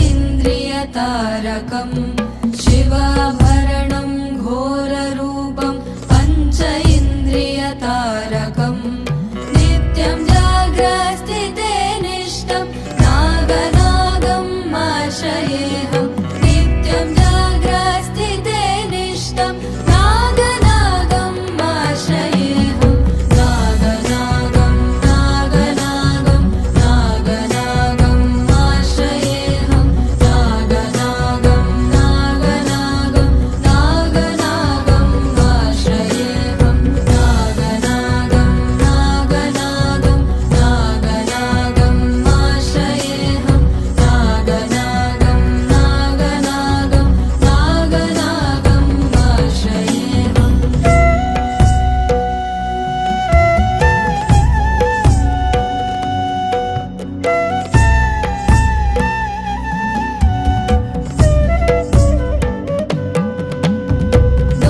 इन्द्रियतारकम् शिवाभरणं घोररूपं पञ्च इन्द्रियतारकम् नित्यं जाग्रत्स्थिते निष्ठं नागनागम् आश्रयेऽहम् नित्यं जाग्रत्स्थिते निष्ठं नागनागम् आश्रयेऽहम् नागनागम् नागनागम् नागनागम् आश्रयेऽहम् नागनागम् नागनागम् नागनागम् आश्रयेऽहम् नागनागम् नागनागम् नागनागम् आश्रयेऽहम् नागनागम् नागनागम् नागनागम् आश्रयेऽहम्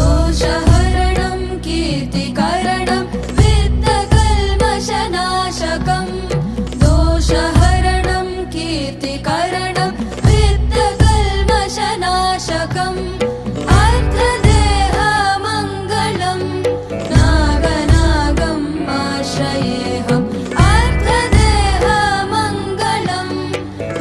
दोषहरणं कीर्तिकरणं वित्तकल्मषनाशकम् दोषहरणं कीर्तिकरणं वित्तकल्मषनाशकम् अर्थदेहमङ्गलम् नागनागम् आश्रयेऽहम् अर्थदेहमङ्गलम्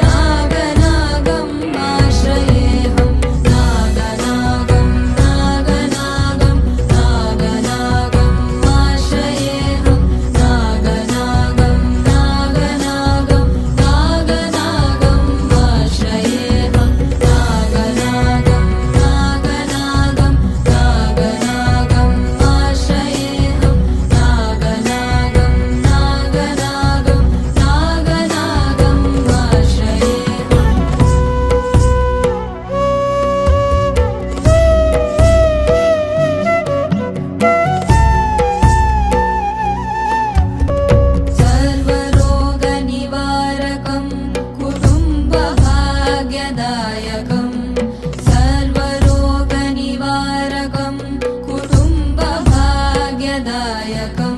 नागनागम् आश्रयेऽहम् नागनागम् नागनागम् नागनागम् आश्रयेऽहम् नागनागम् नागनागम् नागनागम् आश्रयेऽहम् नागनागम् नागनागम् नागनागम् आश्रयेऽहम् नागनागम् नागनागम् नागनागम् आश्रयेऽहम् सर्वरोगनिवारकं कुटुम्बभाग्यदायकम् सर्वरोगनिवारकं कुटुम्बभाग्यदायकम्